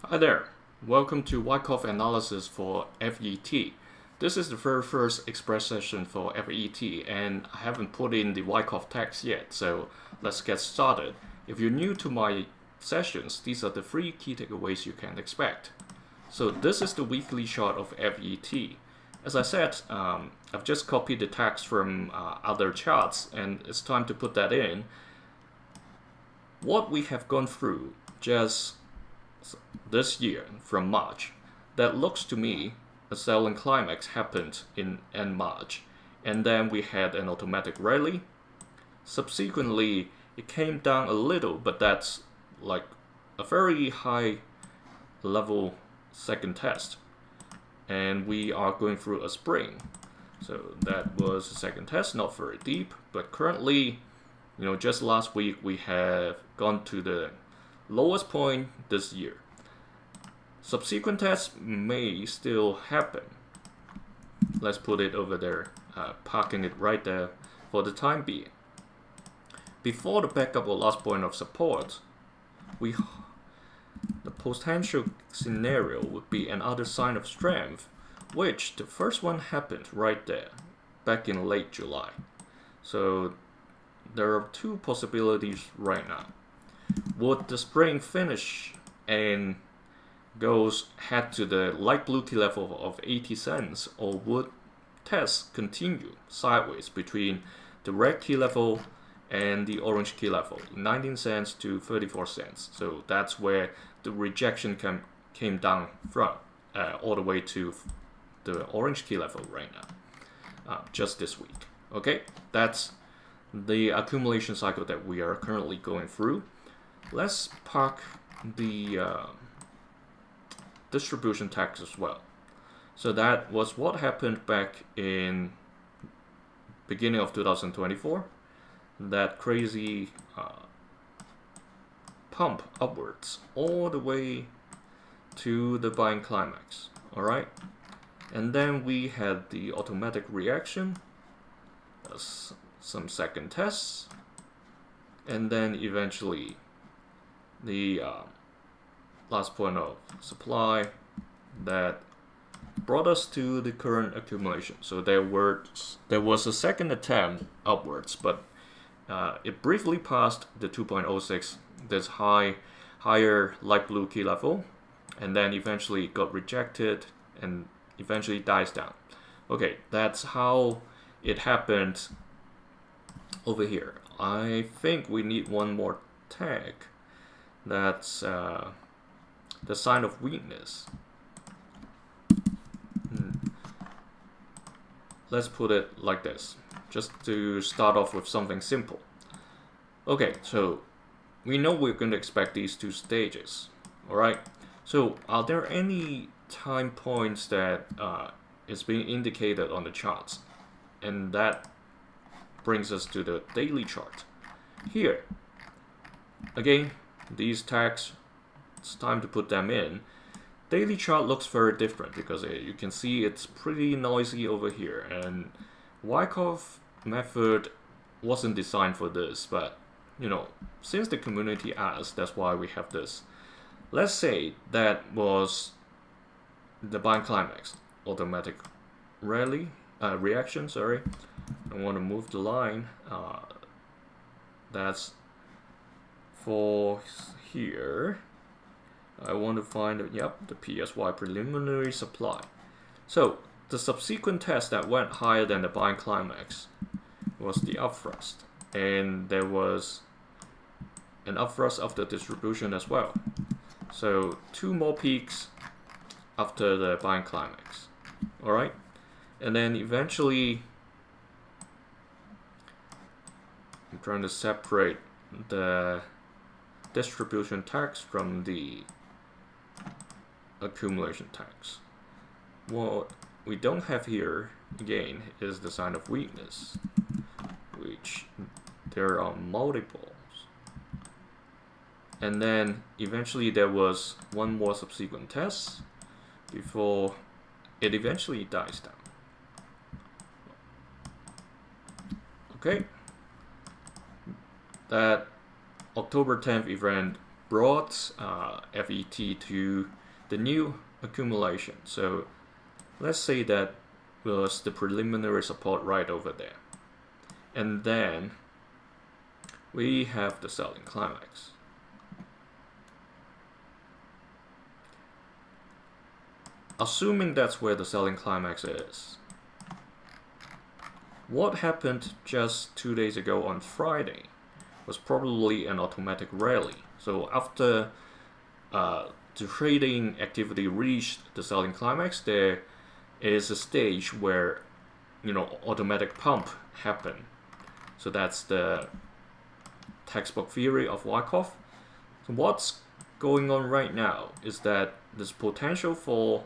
Hi there, welcome to Wyckoff analysis for FET. This is the very first express session for FET and I haven't put in the Wyckoff text yet, so let's get started. If you're new to my sessions, these are the 3 key takeaways you can expect. So this is the weekly chart of FET. As I said, I've just copied the text from other charts and it's time to put that in. What we have gone through just this year from March, that looks to me a selling climax happened in end March, and then we had an automatic rally. Subsequently, it came down a little, but that's like a very high level second test, and we are going through a spring. So that was a second test, not very deep, but currently, just last week we have gone to the lowest point this year. Subsequent tests may still happen. Let's put it over there, parking it right there for the time being. Before the backup or last point of support, the potential scenario would be another sign of strength, which the first one happened right there, back in late July. So there are 2 possibilities right now. Would the spring finish and head to the light blue key level of 80 cents, or would tests continue sideways between the red key level and the orange key level, 19 cents to 34 cents? So that's where the rejection came down from, all the way to the orange key level right now, just this week. Okay, that's the accumulation cycle that we are currently going through. Let's park the distribution tax as well. So that was what happened back in beginning of 2024. That crazy pump upwards all the way to the buying climax. All right, and then we had the automatic reaction, some second tests, and then eventually the last point of supply that brought us to the current accumulation. So there was a second attempt upwards, but it briefly passed the 2.06, this higher light blue key level, and then eventually got rejected and eventually dies down. Okay, that's how it happened over here. I think we need one more tag. That's the sign of weakness. Let's put it like this, just to start off with something simple. Okay, so we know we're going to expect these 2 stages. Alright, so are there any time points that is being indicated on the charts? And that brings us to the daily chart. Here, again, these tags, it's time to put them in. Daily chart looks very different because you can see it's pretty noisy over here, and Wyckoff method wasn't designed for this, but since the community asked, that's why we have this. Let's say that was the buying climax, automatic rally reaction. Sorry, I want to move the line. That's for here. I want to find the PSY preliminary supply. So the subsequent test that went higher than the buying climax was the upthrust, and there was an upthrust of the distribution as well. So 2 more peaks after the buying climax. Alright, and then eventually I'm trying to separate the distribution tax from the accumulation tax. What we don't have here again is the sign of weakness, which there are multiples, and then eventually there was one more subsequent test before it eventually dies down. Okay, that October 10th event brought FET to the new accumulation. So let's say that was the preliminary support right over there. And then we have the selling climax. Assuming that's where the selling climax is, what happened just 2 days ago on Friday was probably an automatic rally. So after the trading activity reached the selling climax, there is a stage where, you know, automatic pump happened. So that's the textbook theory of Wyckoff. So what's going on right now is that there's potential for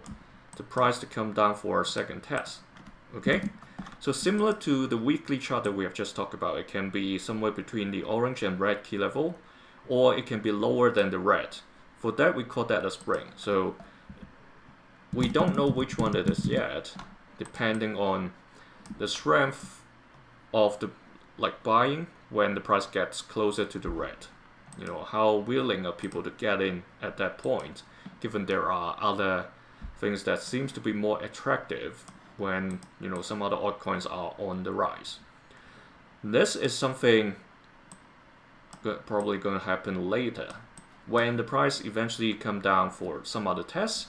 the price to come down for a second test. Okay, so similar to the weekly chart that we have just talked about, it can be somewhere between the orange and red key level, or it can be lower than the red. For that, we call that a spring. So we don't know which one it is yet, depending on the strength of the buying when the price gets closer to the red. You know, how willing are people to get in at that point, given there are other things that seems to be more attractive when, you know, some other altcoins are on the rise. This is something probably going to happen later. When the price eventually come down for some other tests,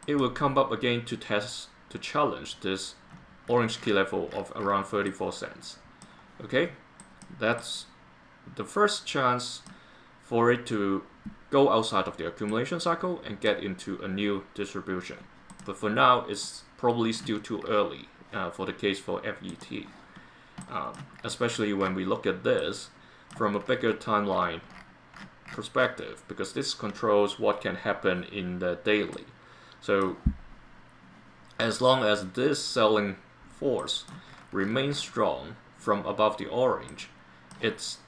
it will come up again to test, to challenge this orange key level of around 34 cents. Okay, that's the first chance for it to go outside of the accumulation cycle and get into a new distribution. But for now, it's probably still too early for the case for FET, especially when we look at this from a bigger timeline perspective, because this controls what can happen in the daily. So as long as this selling force remains strong from above the orange, it's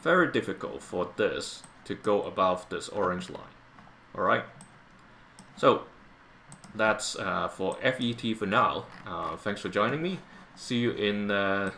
very difficult for this to go above this orange line. Alright, so that's for FET for now. Thanks for joining me. See you in the